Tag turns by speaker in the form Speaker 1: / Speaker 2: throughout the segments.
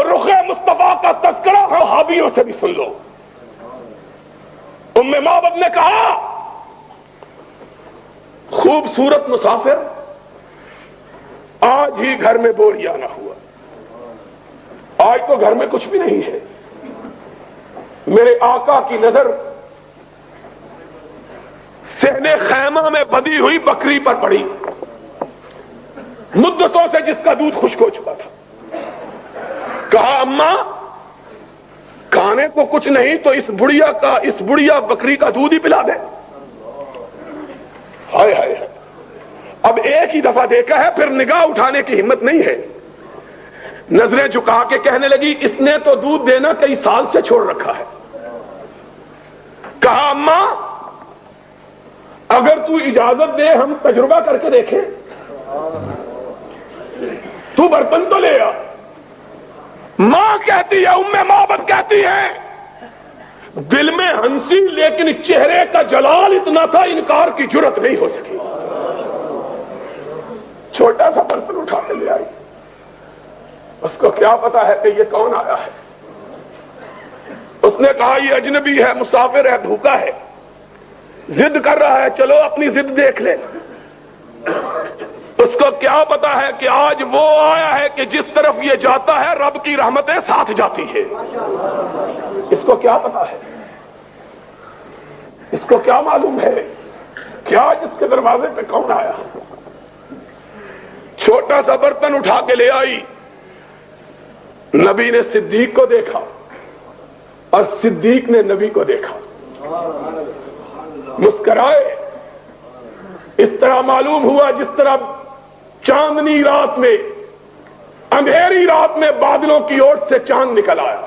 Speaker 1: رخ مصطفیٰ کا تذکرہ صحابیوں سے بھی سن لو. ام معبد نے کہا خوبصورت مسافر آج ہی گھر میں بوریانہ ہوا. آج تو گھر میں کچھ بھی نہیں ہے. میرے آقا کی نظر صحن خیمہ میں بندھی ہوئی بکری پر پڑی، مدتوں سے جس کا دودھ خشک ہو چکا تھا. کہا اماں کھانے کو کچھ نہیں تو اس بڑھیا بکری کا دودھ ہی پلا دے. ہائے ہائے ہائے. اب ایک ہی دفعہ دیکھا ہے، پھر نگاہ اٹھانے کی ہمت نہیں ہے. نظریں جھکا کے کہنے لگی اس نے تو دودھ دینا کئی سال سے چھوڑ رکھا ہے. کہا اماں اگر تو اجازت دے ہم تجربہ کر کے دیکھیں. تو برتن تو لے آ. ماں کہتی ہے، ام معبد کہتی ہے دل میں ہنسی لیکن چہرے کا جلال اتنا تھا انکار کی جرت نہیں ہو سکی. چھوٹا سا برتن اٹھا کے لے آئی. اس کو کیا پتا ہے کہ یہ کون آیا ہے. اس نے کہا یہ اجنبی ہے، مسافر ہے، بھوکا ہے، ضد کر رہا ہے، چلو اپنی ضد دیکھ لے. اس کو کیا پتا ہے کہ آج وہ آیا ہے کہ جس طرف یہ جاتا ہے رب کی رحمتیں ساتھ جاتی ہے. اس کو کیا پتا ہے، اس کو کیا معلوم ہے کہ آج اس کے دروازے پہ کون آیا. چھوٹا سا برتن اٹھا کے لے آئی. نبی نے صدیق کو دیکھا اور صدیق نے نبی کو دیکھا، مسکرائے. اس طرح معلوم ہوا جس طرح چاندنی رات میں، اندھیری رات میں بادلوں کی اوٹ سے چاند نکل آیا.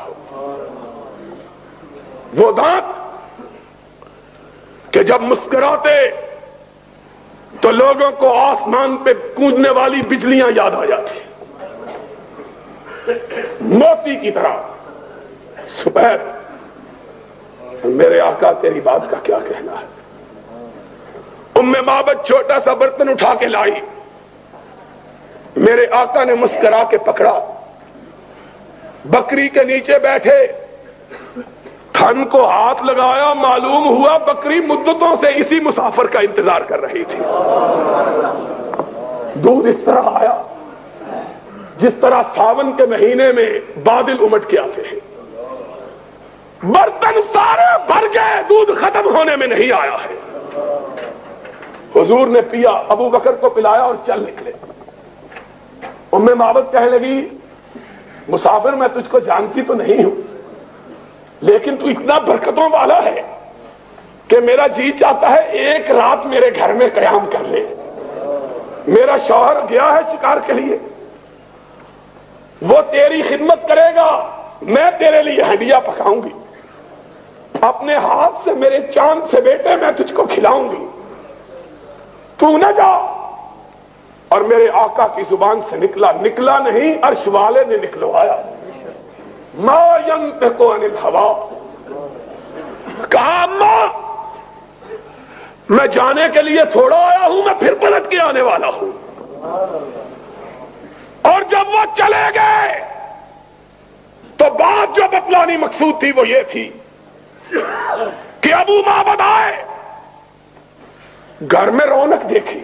Speaker 1: وہ دانت کہ جب مسکراتے تو لوگوں کو آسمان پہ گونجنے والی بجلیاں یاد آ جاتی، موتی کی طرح سپید. میرے آقا تیری بات کا کیا کہنا ہے. ام معبد چھوٹا سا برتن اٹھا کے لائی. میرے آقا نے مسکرا کے پکڑا، بکری کے نیچے بیٹھے، تھن کو ہاتھ لگایا. معلوم ہوا بکری مدتوں سے اسی مسافر کا انتظار کر رہی تھی. دودھ اس طرح آیا جس طرح ساون کے مہینے میں بادل امٹ کے آتے ہیں. برتن سارے بھر گئے، دودھ ختم ہونے میں نہیں آیا ہے. حضور نے پیا، ابو بکر کو پلایا اور چل نکلے. ام معبد کہنے لگی مسافر میں تجھ کو جانتی تو نہیں ہوں لیکن تو اتنا برکتوں والا ہے کہ میرا جی چاہتا ہے ایک رات میرے گھر میں قیام کر لے. میرا شوہر گیا ہے شکار کے لیے، وہ تیری خدمت کرے گا، میں تیرے لیے ہڈیاں پکاؤں گی، اپنے ہاتھ سے میرے چاند سے بیٹے میں تجھ کو کھلاؤں گی، تو نہ جا. اور میرے آقا کی زبان سے نکلا نہیں، عرش والے نے نکلوایا. ما ينطق عن الهوى. کہا اماں میں جانے کے لیے تھوڑا آیا ہوں، میں پھر پلٹ کے آنے والا ہوں. اور جب وہ چلے گئے تو بات جو بتلانی مقصود تھی وہ یہ تھی کہ ابو معبد آئے، گھر میں رونق دیکھی،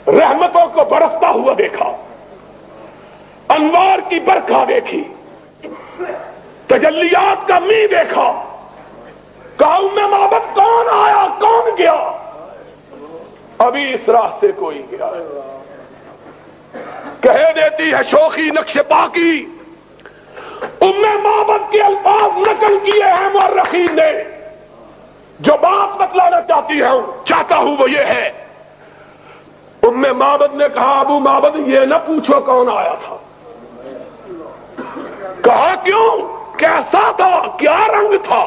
Speaker 1: رحمتوں کو برستا ہوا دیکھا، انوار کی برکھا دیکھی، تجلیات کا می دیکھا. کہا ام معبد کون آیا کون گیا؟ ابھی اس راستے کوئی گیا. کہہ دیتی ہے شوخی نقش پاکی. ام معبد کے الفاظ نقل کیے ہیں مورخین نے. جو بات بتلانا چاہتا ہوں وہ یہ ہے، ام معبد نے کہا ابو معبد یہ نہ پوچھو کون آیا تھا. کہا کیوں؟ کیسا تھا؟ کیا رنگ تھا؟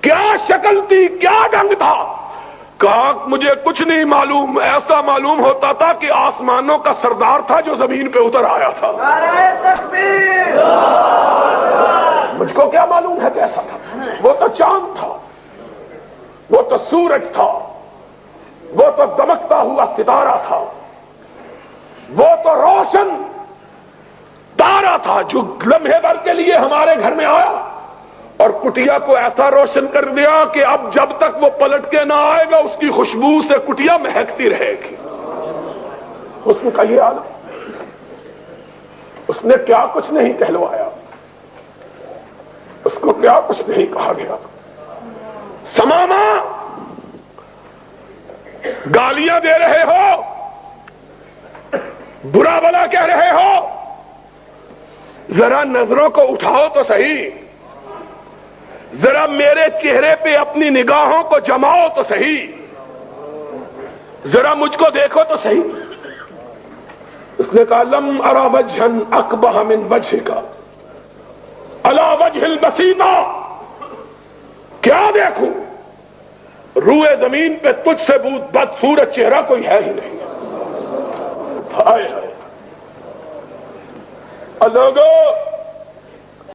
Speaker 1: کیا شکل تھی؟ کیا ڈنگ تھا؟ کہا مجھے کچھ نہیں معلوم، ایسا معلوم ہوتا تھا کہ آسمانوں کا سردار تھا جو زمین پہ اتر آیا تھا. مجھ کو کیا معلوم ہے کیسا تھا؟ وہ تو چاند تھا، وہ تو سورج تھا، وہ تو دمکتا ہوا ستارہ تھا، وہ تو روشن تارا گزرا تھا جو لمحے بھر کے لیے ہمارے گھر میں آیا اور کٹیا کو ایسا روشن کر دیا کہ اب جب تک وہ پلٹ کے نہ آئے گا اس کی خوشبو سے کٹیا مہکتی رہے گی. حسن کا یہ عالم. اس نے کیا کچھ نہیں کہلوایا, اس کو کیا کچھ نہیں کہا گیا. سماما گالیاں دے رہے ہو, برا بلا کہہ رہے ہو, ذرا نظروں کو اٹھاؤ تو صحیح, ذرا میرے چہرے پہ اپنی نگاہوں کو جماؤ تو صحیح, ذرا مجھ کو دیکھو تو صحیح. اس نے کہا لم ارى وجها اقبح من وجهك على وجه البسيطة. کیا دیکھوں, روئے زمین پہ تجھ سے بدصورت چہرہ کوئی ہے ہی نہیں. ہائے ہائے لوگوں,